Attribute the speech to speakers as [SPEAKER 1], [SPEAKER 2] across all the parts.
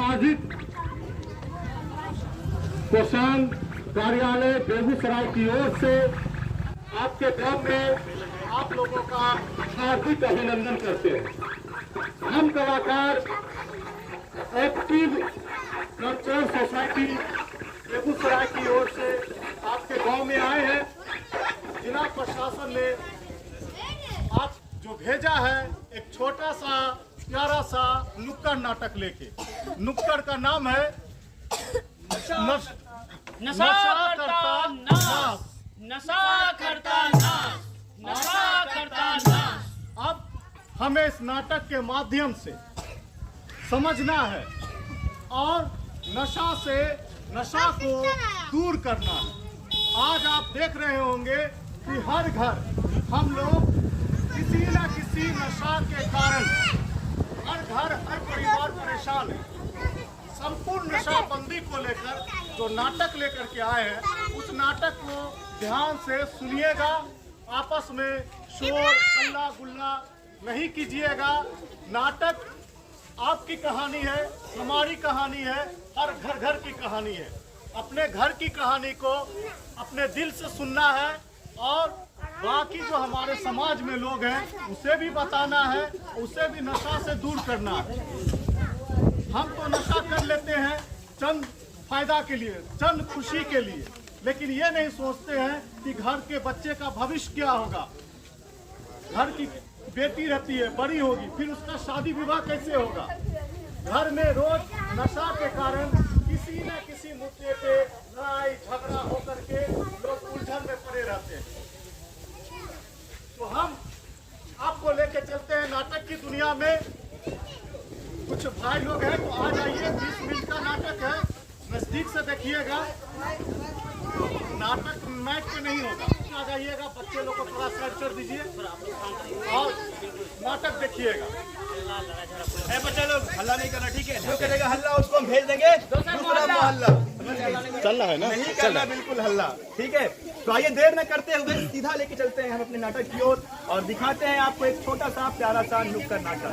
[SPEAKER 1] सामाजिक कोषांग कार्यालय बेगूसराय की ओर से आपके गांव में आप लोगों का हार्दिक अभिनंदन करते हैं। हम कलाकार एक्टिव कल्चरल सोसाइटी बेगूसराय की ओर से आपके गांव में आए हैं। जिला प्रशासन ने आज जो भेजा है एक छोटा सा प्यारा सा नुक्कड़ नाटक लेके। नुक्कड़ का नाम है
[SPEAKER 2] नशा करता नाच, नशा करता नाच, नशा करता नाच।
[SPEAKER 1] अब हमें इस नाटक के माध्यम से समझना है और नशा को दूर करना है। आज आप देख रहे होंगे कि हर घर हम लोग किसी न किसी नशा के कारण हर घर हर परिवार परेशान है। संपूर्ण नशाबंदी को लेकर जो नाटक लेकर के आए हैं उस नाटक को ध्यान से सुनिएगा। आपस में शोर हल्ला गुल्ला नहीं कीजिएगा। नाटक आपकी कहानी है, हमारी कहानी है, हर घर घर की कहानी है। अपने घर की कहानी को अपने दिल से सुनना है और बाकी जो हमारे समाज में लोग हैं उसे भी बताना है, उसे भी नशा से दूर करना है। हम तो नशा कर लेते हैं चंद फायदा के लिए, चंद खुशी के लिए, लेकिन ये नहीं सोचते हैं कि घर के बच्चे का भविष्य क्या होगा। घर की बेटी रहती है, बड़ी होगी, फिर उसका शादी विवाह कैसे होगा। घर में रोज नशा के कारण किसी न किसी मुद्दे पे लड़ाई झगड़ा होकर के लोग उलझन में पड़े रहते हैं। तो हम आपको लेके चलते हैं नाटक की दुनिया में। कुछ भाई लोग हैं तो आ जाइए, 20 मिनट का नाटक है, नजदीक से देखिएगा। नाटक मैच पे नहीं होगा, आ जाइएगा। बच्चे लोग को थोड़ा साइड कर दीजिए और नाटक देखिएगा।
[SPEAKER 3] बच्चे लोग हल्ला नहीं करना, ठीक है? जो करेगा हल्ला उसको हम भेज देंगे दूसरा मोहल्ला।
[SPEAKER 1] चलना है ना?
[SPEAKER 3] नहीं करना बिल्कुल हल्ला, ठीक है? तो आइए देर न करते हुए सीधा लेके चलते हैं हम अपने नाटक की ओर और दिखाते हैं आपको एक छोटा सा प्यारा सा नुक्कड़ नाटक।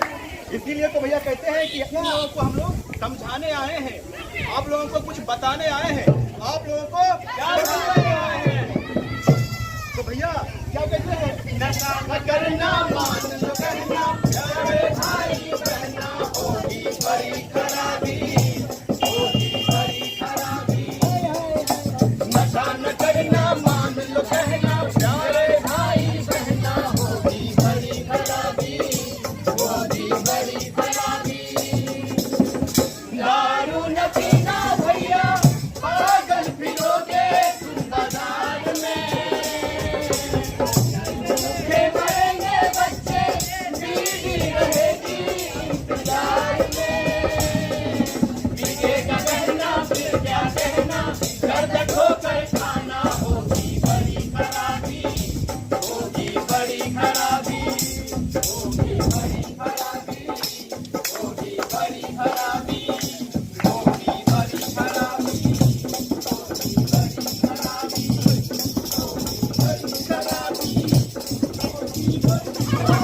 [SPEAKER 3] इसीलिए तो भैया कहते हैं कि इन लोगों को हम लोग समझाने आए हैं, आप लोगों को कुछ बताने आए हैं, आप लोगों को क्या बताने आए हैं। तो भैया क्या कहते हैं? नशा न करना, मान लो कहना, प्यारे भाई बहना, होगी बड़ी खराबी, होगी बड़ी खराबी। नशा न करना, मान लो कहना, प्यारे भाई बहना, होगी बड़ी खराबी, होगी बड़ी खराबी। दारू न पीना भैया, पागल फिरोगे तुम बाजार में। भूखे मरेंगे बच्चे, बीवी रहेगी इंतजार में। बिकेगा कहना फिर क्या कहना, दर्द ठोकर खाना, होगी बड़ी खराबी, होगी बड़ी खराबी, होगी बड़ी खराबी, होगी बड़ी खराबी, होगी बड़ी खराबी, होगी बड़ी खराबी, होगी बड़ी खराबी,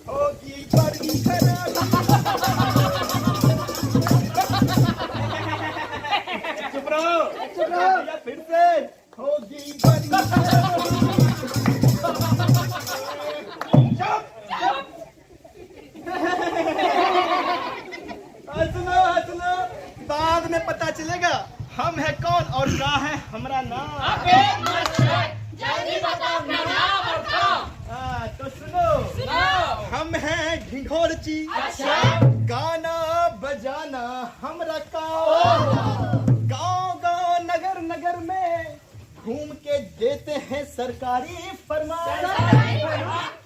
[SPEAKER 3] होगी बड़ी खराबी। चुप रहो, फिर से होगी बड़ी खराबी। सुनो, बाद में पता चलेगा हम है कौन और क्या है हमारा नाम।
[SPEAKER 2] जल्दी बताओ अपना नाम और काम।
[SPEAKER 3] तो सुनो, हम हैं ढिंढोरची।
[SPEAKER 2] अच्छा।
[SPEAKER 3] गाना बजाना हमरा काम। गाँव नगर नगर में घूम के देते हैं सरकारी फरमान।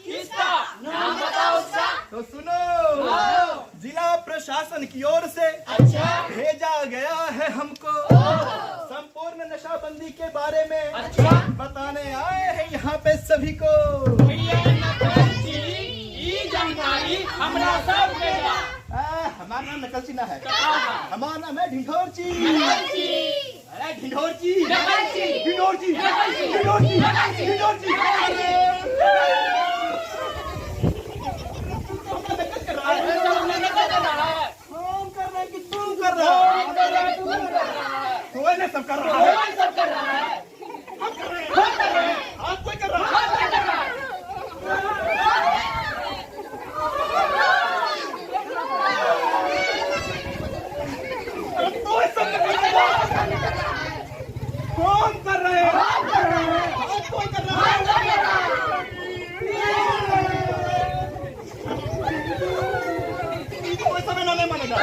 [SPEAKER 2] किसका नाम बताओ उसका।
[SPEAKER 3] तो सुनो, जिला प्रशासन की ओर से
[SPEAKER 2] अच्छा।
[SPEAKER 3] भेजा गया है हमको संपूर्ण नशाबंदी के बारे में
[SPEAKER 2] अच्छा।
[SPEAKER 3] बताने आए हैं यहाँ पे सभी को।
[SPEAKER 2] जानकारी हमरा सब देगा।
[SPEAKER 3] हमारा नाम नकलची ना है, हमारा नाम है ढिंढोरची। अरे ढिंढोरची, ढिंढोरची, ढिंढोरची, ढिंढोरची। पैसा में नहीं मानेगा,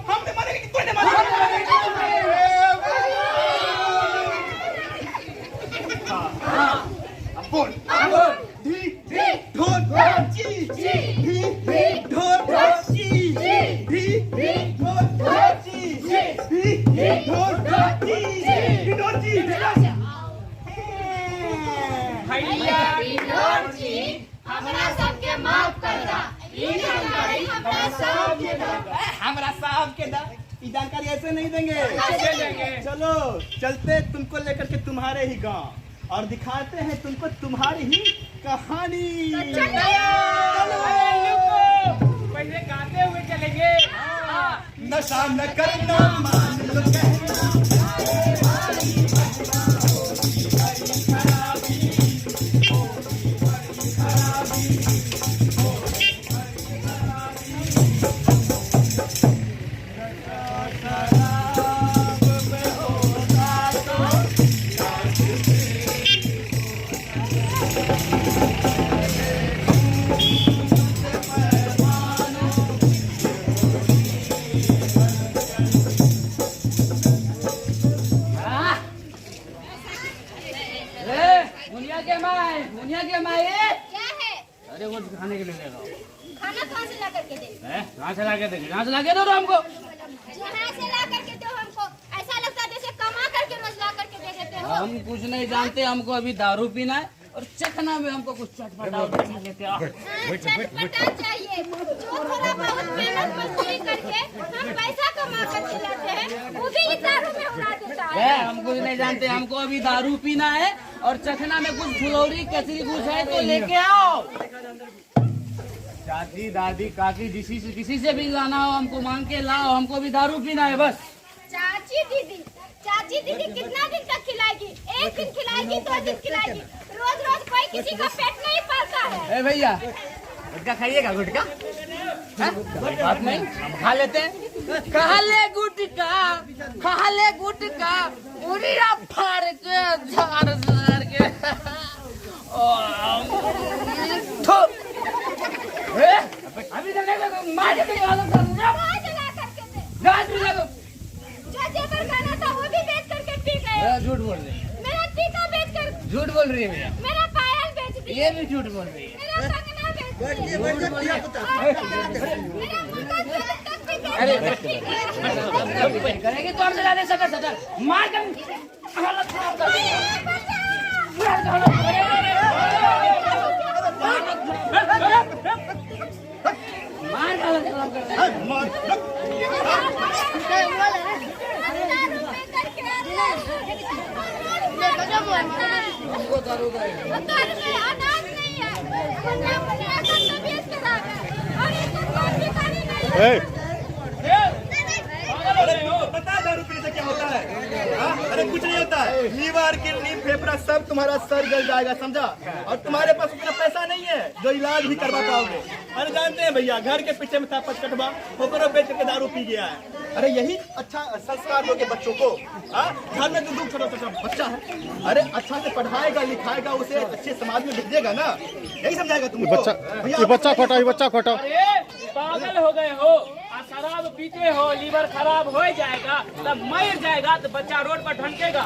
[SPEAKER 3] हम नहीं मानेंगे कि कोई नहीं मानेगा। बोल ढी ढोल ची ची ढी ढोल ची ढी ढोल ची ढी ढोल ची ढोल ची
[SPEAKER 2] भैया विनोद जी हमरा सबके माफ कर दा। ई जानकारी हमरा सबके दा।
[SPEAKER 3] हमरा साहब के दा। ये जानकारी ऐसे नहीं देंगे,
[SPEAKER 2] कैसे देंगे?
[SPEAKER 3] चलो चलते तुमको लेकर के तुम्हारे ही गांव और दिखाते हैं तुमको तुम्हारी ही कहानी।
[SPEAKER 2] पहले गाते हुए चलेंगे।
[SPEAKER 3] नशा न करना मान लो कहना,
[SPEAKER 4] मुनिया के माए
[SPEAKER 5] क्या है?
[SPEAKER 4] अरे वो खाने के लिए ले आओ।
[SPEAKER 5] खाना कहाँ से ला करके दे?
[SPEAKER 4] कहाँ से ला के दे, कहाँ से ला के दो हमको।
[SPEAKER 5] जहाँ से ला करके दो हमको। ऐसा लगता है जैसे कमा करके रोज ला करके दे देते हो।
[SPEAKER 4] हम कुछ नहीं जानते, हमको अभी दारू पीना है और चखना में हमको कुछ चटपटा लेते आओ।
[SPEAKER 5] चटपटा चाहिए। जो थोड़ा बहुत मेहनत मजदूरी करके हम पैसा कमा करके लाते हैं, वो भी इस दारू में उड़ा देता है।
[SPEAKER 4] हम कुछ नहीं जानते, हमको अभी दारू पीना है और चखना में कुछ फुलौरी कचरी कुछ है तो लेके आओ। चाची दादी काकी किसी से भी लाना हो हमको मांग के लाओ, हमको भी दारू पीना है बस।
[SPEAKER 5] चाची दीदी कितना दिन तक खिलाएगी? एक दिन खिलाएगी, 2 दिन खिलाएगी। रोज रोज कोई किसी का पेट नहीं पालता है।
[SPEAKER 4] ए भैया गुटखा खाइएगा? गुटखा कोई बात नहीं, हम खा लेते हैं। खा ले गुटखा, खा ले गुटखा, उड़िया फाड़ के झाड़ झाड़ के। अभी तक मार के
[SPEAKER 5] कहाँ से ला करके दे? जो जेवर खाना था वो भी बेच करके पी गए।
[SPEAKER 4] झूठ बोल रही है,
[SPEAKER 5] मेरा टीका बेच कर,
[SPEAKER 4] झूठ बोल रही है भैया,
[SPEAKER 5] मेरा पायल बेच दिए,
[SPEAKER 4] ये भी झूठ बोल रही है।
[SPEAKER 5] मेरा कंगना बेच दिए, मेरा मुर्गा जोड़ तक भी बेच
[SPEAKER 4] अरे
[SPEAKER 5] करके पी गए।
[SPEAKER 4] करेगी तो हमसे ज्यादा सटर सटर मार कर हालत खराब कर देगा। मार हालत खराब कर देगा। हमको दारू का
[SPEAKER 5] अनाज नहीं है, तबीयत खराब है और इसको कोई भिखारी नहीं है।
[SPEAKER 3] पता है दारू पीने से क्या होता है? अरे कुछ नहीं होता है, लीवर किडनी फेफड़ा सब तुम्हारा सर जल जाएगा, समझा? और तुम्हारे पास उतना पैसा नहीं है जो इलाज भी करवा पाओगे। अरे जानते हैं भैया, घर के पीछे में था पचकटवा, होकर बेच के दारू पी गया है। अरे यही अच्छा संस्कार दोगे बच्चों को? घर में दूध छोटा छोटा बच्चा है, अरे अच्छा से पढ़ाएगा लिखाएगा, उसे अच्छे समाज में भेजेगा ना, यही समझाएगा तुम।
[SPEAKER 1] बच्चा खोटा।
[SPEAKER 2] पागल हो गए हो, शराब पीते हो, लीवर खराब हो जाएगा, तब मर जाएगा तो बच्चा रोड पर ढंकेगा।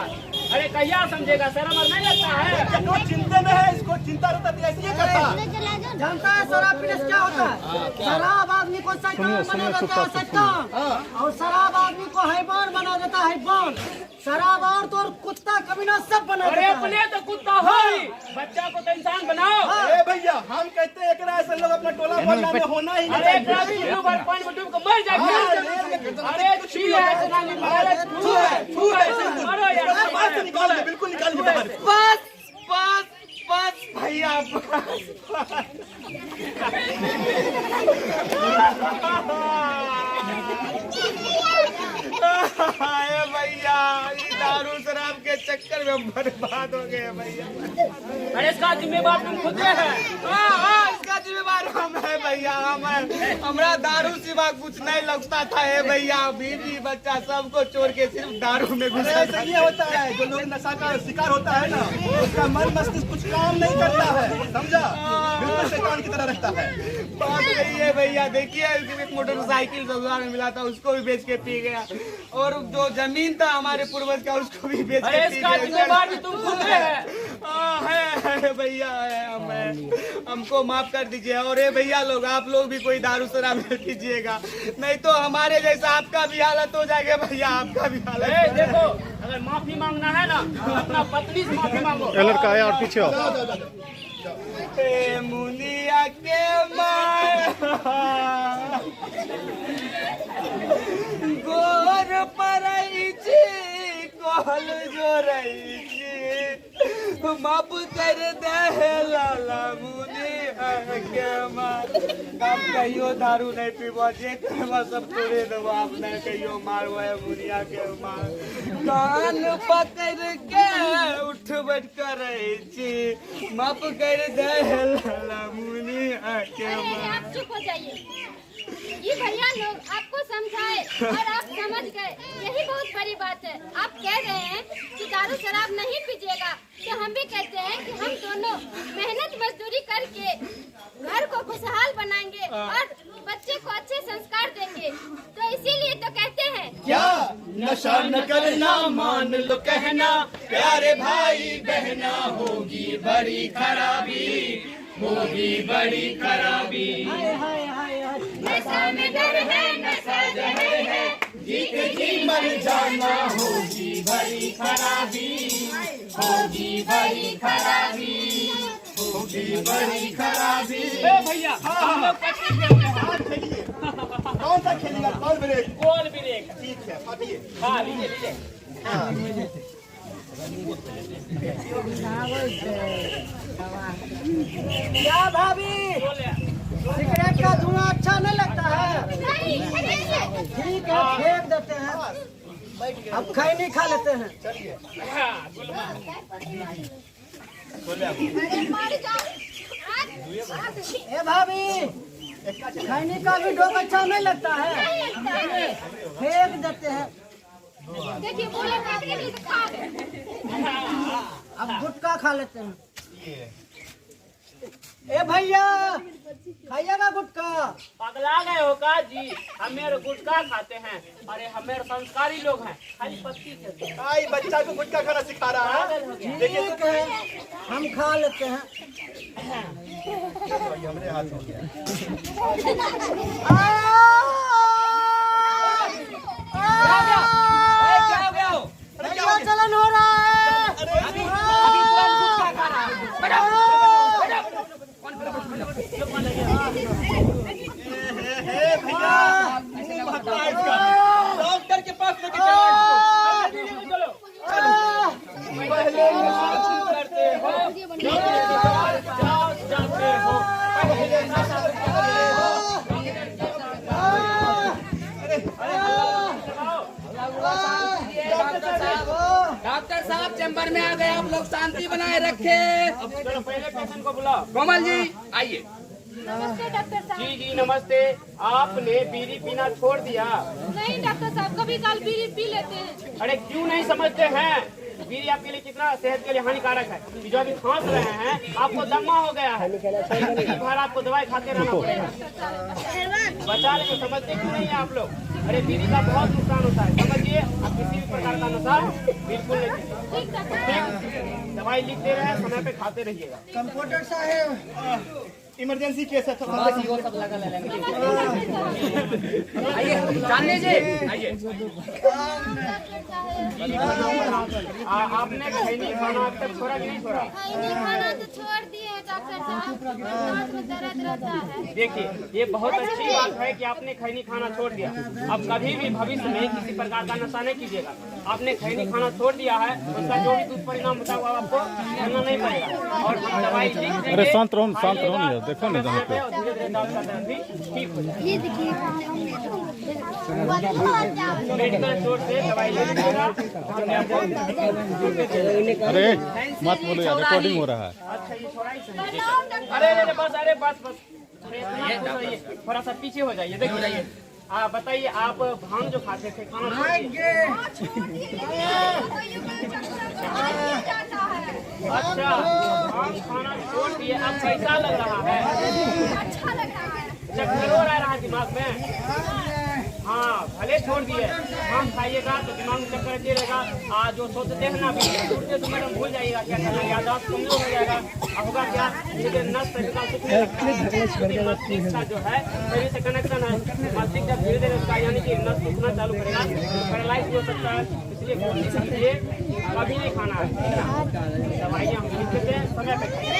[SPEAKER 2] अरे कहिया समझेगा? शर्म और नहीं लगता है?
[SPEAKER 3] जो चिंता में है, इसको चिंता रहता है, ऐसे ही करता।
[SPEAKER 6] जानता है शराब पीने से क्या होता है? शराब आदमी को शैतान बना देता है, शैतान। और शराब आदमी को हैवान बना देता है, हैवान। शराब और तो कुत्ता कमीना सब बना
[SPEAKER 2] अरे
[SPEAKER 6] देता है।
[SPEAKER 2] अपने तो कुत्ता हो ही, बच्चा को तो इंसान बनाओ।
[SPEAKER 3] अरे भैया, हम कहते हैं एकरा ऐसे लोग अपना टोला मोहल्ला में होना ही नहीं
[SPEAKER 2] अरे
[SPEAKER 3] चाहिए।
[SPEAKER 2] पानी में डूब कर मर जाएगा। अरे छी है, अरे छू है, मारो यार।
[SPEAKER 3] बाहर से निकाल दे, बिल्कुल निकाल दे बाहर।
[SPEAKER 4] बस भैया
[SPEAKER 3] भैया, दारू शराब के
[SPEAKER 4] चक्कर में हम बर्बाद हो गए भैया।
[SPEAKER 2] अरे इसका जिम्मेवार तुम खुद है।
[SPEAKER 4] हाँ, इसका जिम्मेवार हम है भैया। हमारा दारू सिवा कुछ नहीं लगता था है भैया। बीवी बच्चा सबको छोड़ के सिर्फ दारू में घुसा।
[SPEAKER 3] ऐसा ये होता है, जो लोग नशा का शिकार होता है ना, उसका मन मस्तिष्क कुछ काम नहीं करता है, समझा? बिल्कुल शैतान की तरह रहता है।
[SPEAKER 4] बात यही है भैया। देखिए एक मोटरसाइकिल ससुराल में मिला था, उसको भी बेच के पी गया। और जो जमीन था हमारे पूर्वज का, उसको भी बेच
[SPEAKER 2] अरे
[SPEAKER 4] के पी
[SPEAKER 2] इसका जिम्मेवार भी
[SPEAKER 4] गया।
[SPEAKER 2] तुम खुद है।
[SPEAKER 4] है भैया, हमको माफ कर दीजिए। और ये भैया लोग, आप लोग भी कोई दारू शराब नहीं पीजिएगा, नहीं तो हमारे जैसा आपका भी हालत हो जाएगा भैया। आपका भी
[SPEAKER 2] अरे
[SPEAKER 4] हालत।
[SPEAKER 2] देखो, अगर माफी मांगना है ना तो अपना पत्नी से माफी मांगो।
[SPEAKER 1] लड़का है और पीछे आओ।
[SPEAKER 4] ए मुनिया के मार गोर परई छी कहल जो रही छी, माफ कर दे लाला मुनिया के मार। आप कहियो दारू नहीं पीबो, जे करबो सब तोड़े देबो। आप नहीं कहियो मारबो है मुनिया के मार। कान पकड़ के उठ बैठ करे छी, माफ कर दे लाला मुनिया के
[SPEAKER 5] अरे
[SPEAKER 4] मार।
[SPEAKER 5] आप चुप हो जाइए। ये भैया लोग आपको समझाए और आप समझ गए, यही बहुत बड़ी बात है। आप कह रहे हैं कि दारू शराब नहीं पीजिएगा, तो हम भी कहते हैं कि हम दोनों मेहनत मजदूरी करके घर को खुशहाल बनाएंगे और बच्चे को अच्छे संस्कार देंगे। तो इसीलिए तो कहते हैं
[SPEAKER 3] क्या नशा न करना, मान लो कहना, प्यारे भाई बहना, होगी बड़ी खराबी, होगी बड़ी खराबी।
[SPEAKER 6] हाय हाय हाय हाय।
[SPEAKER 5] नशा में डर है, नशा जहर है,
[SPEAKER 3] जीत जी मर जाना, होगी बड़ी खराबी, होगी बड़ी खराबी, होगी बड़ी खराबी।
[SPEAKER 2] ए भैया, हम लोग पत्नी खेलते हैं।
[SPEAKER 3] हाँ, खेलिए। कौन सा खेलिएगा? कौन ब्रेक?
[SPEAKER 2] गोल ब्रेक।
[SPEAKER 3] ठीक है, फाटिए।
[SPEAKER 2] हाँ, लीजिए लीजिए।
[SPEAKER 6] क्या भाभी, सिगरेट का धुआं अच्छा नहीं लगता है?
[SPEAKER 5] नहीं, नहीं।
[SPEAKER 6] ठीक है, फेंक देते हैं। अब खैनी खा लेते हैं।
[SPEAKER 2] हाँ, गुलमा।
[SPEAKER 5] अरे मार जाओ।
[SPEAKER 6] ए भाभी, खैनी का भी ढोक अच्छा नहीं लगता है?
[SPEAKER 5] नहीं लगता है।
[SPEAKER 6] फेंक देते हैं।
[SPEAKER 5] देखिए बोले काट के लिए खा गए।
[SPEAKER 6] अब गुटखा खा लेते हैं। ए भैया, खाइएगा गुटखा?
[SPEAKER 2] पगला गए हो का जी? हमें गुटखा खाते हैं। अरे हमें संस्कारी लोग हैं, खाली पत्ती खेलते हैं।
[SPEAKER 3] आई बच्चा को गुटखा खाना सिखा रहा है।
[SPEAKER 6] ठीक है, हम खा लेते हैं।
[SPEAKER 3] हमरे हाथ हो गया।
[SPEAKER 6] भैया चलन हो रहा है।
[SPEAKER 4] डॉक्टर के पास लेके चलो इसको।
[SPEAKER 2] चलो।
[SPEAKER 4] पहले नशा करते हो,
[SPEAKER 2] जाते हो, पहले नशा करते हो।
[SPEAKER 4] डॉक्टर साहब चैम्बर में आ गए। आप लोग शांति बनाए रखे।
[SPEAKER 2] चलो पहले पेशेंट को बुलाओ।
[SPEAKER 4] कोमल जी आइए।
[SPEAKER 5] नमस्ते डॉक्टर साहब।
[SPEAKER 2] जी जी नमस्ते। आपने बीड़ी पीना छोड़ दिया?
[SPEAKER 5] नहीं डॉक्टर साहब, कभी काल बीड़ी पी लेते हैं।
[SPEAKER 2] अरे क्यों नहीं समझते हैं? बीड़ी आपके लिए कितना सेहत के लिए हानिकारक है। ये जो अभी खांस रहे हैं, आपको दमा हो गया है। जिंदगी भर आपको दवाई खाते रहना पड़ेगा। बचा लेंगे, समझते क्यों नहीं है आप लोग? अरे बीड़ी का बहुत नुकसान होता है, समझिए। आप किसी भी प्रकार का नशा बिल्कुल नहीं कीजिए।
[SPEAKER 5] ठीक डॉक्टर साहब।
[SPEAKER 2] ठीक, दवाई लिख दे रहे हैं, समय पे खाते रहिएगा।
[SPEAKER 3] कंप्यूटर साहब, इमरजेंसी केस है, थोड़ा
[SPEAKER 4] आइए जानने जी आइए।
[SPEAKER 2] आपने खैनी खाना अब तक छोड़ा कि नहीं छोड़ा?
[SPEAKER 5] खैनी खाना तो छोड़ दिए डॉक्टर साहब, दांत में दर्द रहता है।
[SPEAKER 2] देखिए, ये बहुत अच्छी बात है कि आपने खैनी खाना छोड़ दिया। अब कभी भी भविष्य में किसी प्रकार का नशा नहीं कीजिएगा। आपने खैनी खाना छोड़ दिया है, उसका जो भी दुष्परिणाम होता है आपको झेलना नहीं पड़ेगा। और हम दवाई लिख देंगे।
[SPEAKER 1] अरे शांत रहो, शांत रहो ना, देखो ना जहाँ पे।
[SPEAKER 2] धीरे धीरे दर्द का दर्द भी ठीक हो जाएगा।
[SPEAKER 5] ये देखिए,
[SPEAKER 2] मेडिकल स्टोर से दवाई ले लीजिएगा। हमने आपको
[SPEAKER 1] अरे मत बोलो यार, रिकॉर्डिंग हो रहा है।
[SPEAKER 2] अच्छा, ये थोड़ा ही सही है। अरे बस, अरे बस। अरे इतना खुश होइए, थोड़ा सा पीछे हो जाइए। देखिए, बताइए, आप भांग जो खाते थे खाना अच्छा, भांग खाना छोड़ दिए, अब कैसा लग रहा है?
[SPEAKER 5] अच्छा लग रहा है।
[SPEAKER 2] चक्कर हो रहा है दिमाग में? हाँ, भले छोड़ दिए, भांग खाइएगा तो दिमाग में चक्कर आते रहेगा। जो सोचते हैं ना, सोचते तो मैडम भूल जाइएगा क्या करना, याददाश्त कमजोर हो जाएगा। अब होगा क्या, धीरे नस मस्तिष्क जो है शरीर से कनेक्शन है, मस्तिष्क जब धीरे धीरे उसका यानी कि नस टूटना चालू करेगा तो पैरालाइज हो सकता है। इसलिए कोशिश कीजिए कभी नहीं खाना है। दवाइयाँ हम लिख देते हैं, समय पे खाइए।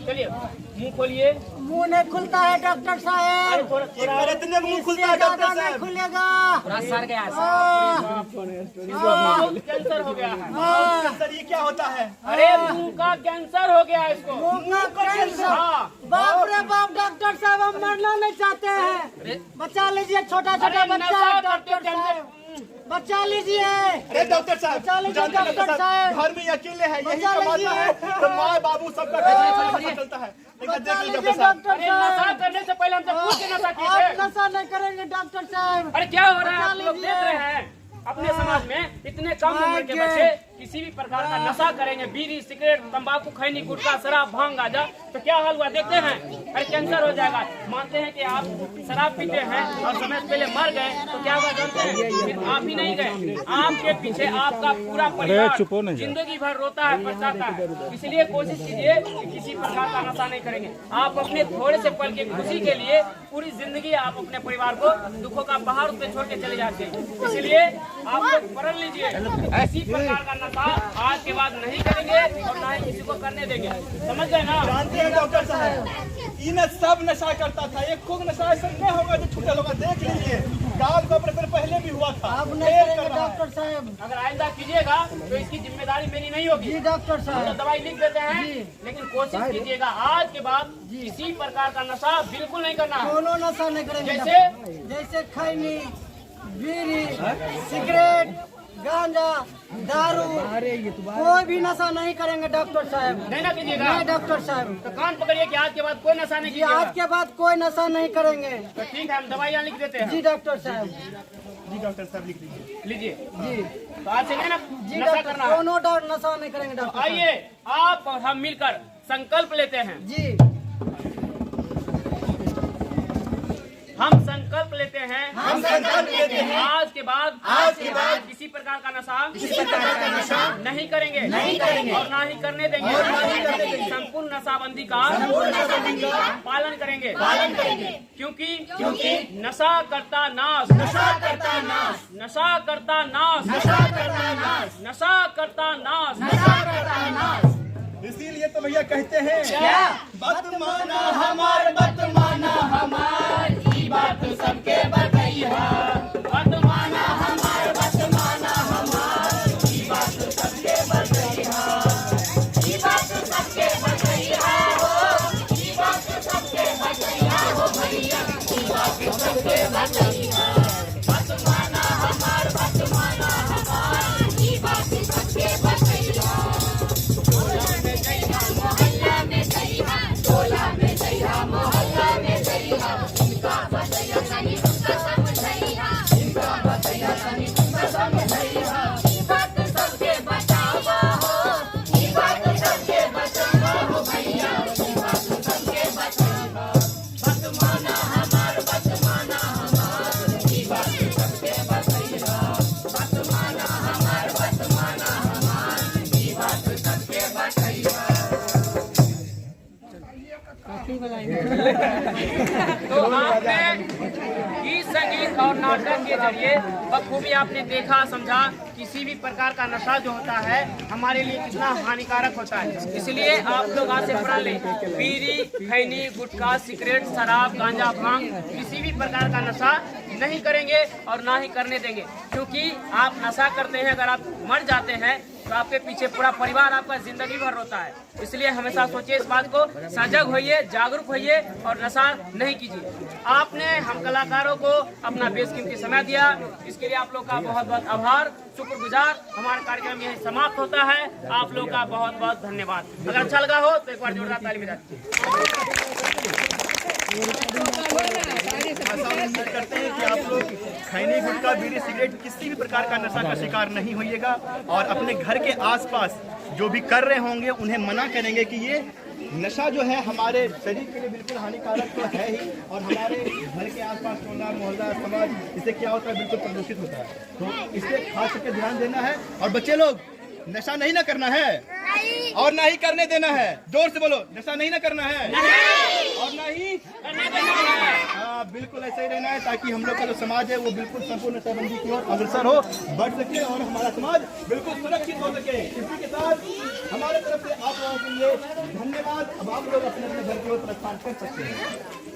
[SPEAKER 2] चलिए, मुंह खोलिए।
[SPEAKER 6] मुंह नहीं खुलता है डॉक्टर साहब।
[SPEAKER 2] थोड़ा
[SPEAKER 3] इतने मुंह खुलता है डॉक्टर
[SPEAKER 6] नहीं
[SPEAKER 3] साहब?
[SPEAKER 6] खुलेगा।
[SPEAKER 2] सर गया, कैंसर हो गया है।
[SPEAKER 3] कैंसर ये क्या होता है?
[SPEAKER 2] अरे मुंह का कैंसर हो गया है इसको।
[SPEAKER 6] मुंह का कैंसर।
[SPEAKER 2] हाँ।
[SPEAKER 6] बाप रे बाप डॉक्टर साहब, हम मरना नहीं चाहते हैं। बचा लीजिए, छोटा छोटा
[SPEAKER 2] अरे
[SPEAKER 6] बच्चा
[SPEAKER 2] नशा
[SPEAKER 6] है
[SPEAKER 2] करते
[SPEAKER 6] डॉक्टर साहब, बचा लीजिए।
[SPEAKER 3] अरे डॉक्टर साहब,
[SPEAKER 6] बचा लीजिए
[SPEAKER 3] जानते हैं
[SPEAKER 6] डॉक्टर साहब।
[SPEAKER 3] घर में अकेले है, यही
[SPEAKER 6] बचा
[SPEAKER 3] कमाता
[SPEAKER 6] लीजिए।
[SPEAKER 3] है तो माँ बाबू सबका खर्चा चलता है। लेकिन
[SPEAKER 6] बचा
[SPEAKER 3] देख लीजिए
[SPEAKER 6] लीजिए
[SPEAKER 3] डॉक्टर साहब,
[SPEAKER 6] डॉक्टर
[SPEAKER 2] अरे नशा
[SPEAKER 6] साहब।
[SPEAKER 2] करने से पहले हमसे पूछ के नशा किए
[SPEAKER 6] आप
[SPEAKER 2] थे।
[SPEAKER 6] नशा नहीं करेंगे डॉक्टर साहब।
[SPEAKER 2] अरे क्या हो रहा है, आप
[SPEAKER 6] बचा
[SPEAKER 2] लोग
[SPEAKER 6] लीजिए।
[SPEAKER 2] देख रहे हैं अपने समाज में इतने कम उम्र के बच्चे किसी भी प्रकार का नशा करेंगे, बीड़ी, सिगरेट, तंबाकू, खैनी, गुटखा, शराब, भांग, गांजा, तो क्या हाल हुआ देखते हैं? अरे कैंसर हो जाएगा। मानते हैं कि आप शराब पीते हैं और समय से पहले मर गए, तो क्या हुआ जानते हैं? फिर आप ही नहीं गए, आपके पीछे आपका पूरा परिवार जिंदगी भर रोता है, पछताता है। इसलिए कोशिश कीजिए कि किसी प्रकार का नशा नहीं करेंगे। आप अपने थोड़े से पल की खुशी के लिए पूरी जिंदगी आप अपने परिवार को दुखों का पहाड़ उस पे छोड़ के चले जाते हैं। इसलिए आप लोग पढ़ लीजिए, ऐसी प्रकार का नशा आज के बाद नहीं करेंगे और ना ही किसी को करने देंगे। समझ गए ना?
[SPEAKER 3] जानते हैं डॉक्टर साहब, इन्हें सब नशा करता था, एक खुद नशा ऐसा नहीं होगा जो छूटे होगा। देख लीजिए, गाल का ऑपरेशन पहले भी हुआ था।
[SPEAKER 6] आप नहीं करेंगे डॉक्टर साहब।
[SPEAKER 2] अगर आइंदा कीजिएगा तो इसकी जिम्मेदारी मेरी नहीं होगी।
[SPEAKER 6] जी डॉक्टर
[SPEAKER 2] तो
[SPEAKER 6] साहब।
[SPEAKER 2] दवाई लिख देते हैं, लेकिन कोशिश कीजिएगा आज के बाद किसी प्रकार का नशा बिल्कुल नहीं करना है।
[SPEAKER 6] दोनों नशा नहीं करेंगे। जैसे खैनी, बीड़ी, सिगरेट, गांजा, दारू, कोई भी नशा नहीं करेंगे डॉक्टर साहब।
[SPEAKER 2] नहीं ना कीजिएगा।
[SPEAKER 6] नहीं डॉक्टर साहब।
[SPEAKER 2] तो कान पकड़िए कि आज के बाद कोई नशा नहीं
[SPEAKER 6] जी
[SPEAKER 2] कीजिएगा।
[SPEAKER 6] आज के बाद कोई नशा नहीं करेंगे।
[SPEAKER 2] तो ठीक है, हम दवाइयाँ लिख देते हैं।
[SPEAKER 6] जी डॉक्टर साहब।
[SPEAKER 3] जी डॉक्टर साहब लिख लीजिए।
[SPEAKER 2] लीजिए।
[SPEAKER 6] जी
[SPEAKER 2] तो आज से ना
[SPEAKER 6] जी
[SPEAKER 2] नशा
[SPEAKER 6] डॉक्टर,
[SPEAKER 2] करना है।
[SPEAKER 6] दोनों नशा नहीं करेंगे डॉक्टर साहब।
[SPEAKER 2] आइए, आप और हम मिलकर संकल्प लेते हैं।
[SPEAKER 6] जी
[SPEAKER 2] हम संकल्प लेते हैं,
[SPEAKER 3] हम संकल्प लेते हैं,
[SPEAKER 2] आज के बाद किसी प्रकार का नशा नहीं करेंगे और ना ही करने देंगे। संपूर्ण नशाबंदी का पालन करेंगे क्योंकि नशा करता नाश, नशा करता नाश।
[SPEAKER 3] इसीलिए तो भैया कहते हैं क्या? बात माना हमार, बात माना हमार, ई बात सबके बतैया।
[SPEAKER 2] बात माना हमार, बात माना हमार, ई बात सबके बतैया। ई बात सबके बतैया हो, ई बात सबके बतैया हो भैया, ई बात सबके बतैया। बात माना हमार, बात माना हमार, ई बात सबके बतैया। मोहल्ला में जइहा, टोला में जइहा, मोहल्ला में जइहा, इनका बतैया तनी तुमका समझइहा, इनका बतैया तनी तुमका समझइहा। ई बात सबके बचावा हो, ई बात सबके बचावा हो भैया, ई बात सबके बचावा। बात माना हमार, बात माना हमार, ई बात सबके बतैया। बात माना हमार, बात माना हमार, ई बात सबके बतैया। तो आपने गीत संगीत नाटक के जरिए बखूबी आपने देखा समझा किसी भी प्रकार का नशा जो होता है हमारे लिए कितना हानिकारक होता है। इसलिए आप लोग आज से प्रण लें, बीड़ी, खैनी, गुटखा, सिगरेट, शराब, गांजा, भांग किसी भी प्रकार का नशा नहीं करेंगे और ना ही करने देंगे। क्योंकि आप नशा करते हैं, अगर आप मर जाते हैं तो आपके पीछे पूरा परिवार आपका जिंदगी भर रोता है। इसलिए हमेशा सोचिए इस बात को, सजग होइए, जागरूक होइए और नशा नहीं कीजिए। आपने हम कलाकारों को अपना बेशकीमती समय दिया, इसके लिए आप लोग का बहुत बहुत आभार, शुक्रगुजार। हमारा कार्यक्रम यही समाप्त होता है। आप लोग का बहुत बहुत धन्यवाद। अगर अच्छा लगा हो तो एक बार जोरदार ताली बजा दीजिए।
[SPEAKER 3] उम्मीद करते हैं कि आप लोग खैनी, गुटखा, बीड़ी, सिगरेट किसी भी प्रकार का नशा का शिकार नहीं होइएगा और अपने घर के आसपास जो भी कर रहे होंगे उन्हें मना करेंगे कि ये नशा जो है हमारे शरीर के लिए बिल्कुल हानिकारक तो है ही, और हमारे घर के आसपास टोला मोहल्ला समाज इससे क्या होता है, बिल्कुल प्रदूषित होता है। तो इस पर खास करके ध्यान देना है। और बच्चे लोग, नशा नहीं ना करना है और ना ही करने देना है। जोर से बोलो, नशा नहीं ना करना है और ना ही करने देना है। हाँ, बिल्कुल ऐसे ही रहना है ताकि हम लोग का जो समाज है वो बिल्कुल संपूर्ण नशाबंदी की ओर अग्रसर हो, बढ़ सके और हमारा समाज बिल्कुल सुरक्षित हो सके। इसी के साथ हमारे तरफ से आप लोगों के लिए धन्यवाद। अब आप लोग अपने अपने घर की ओर प्रस्थान कर सकते हैं।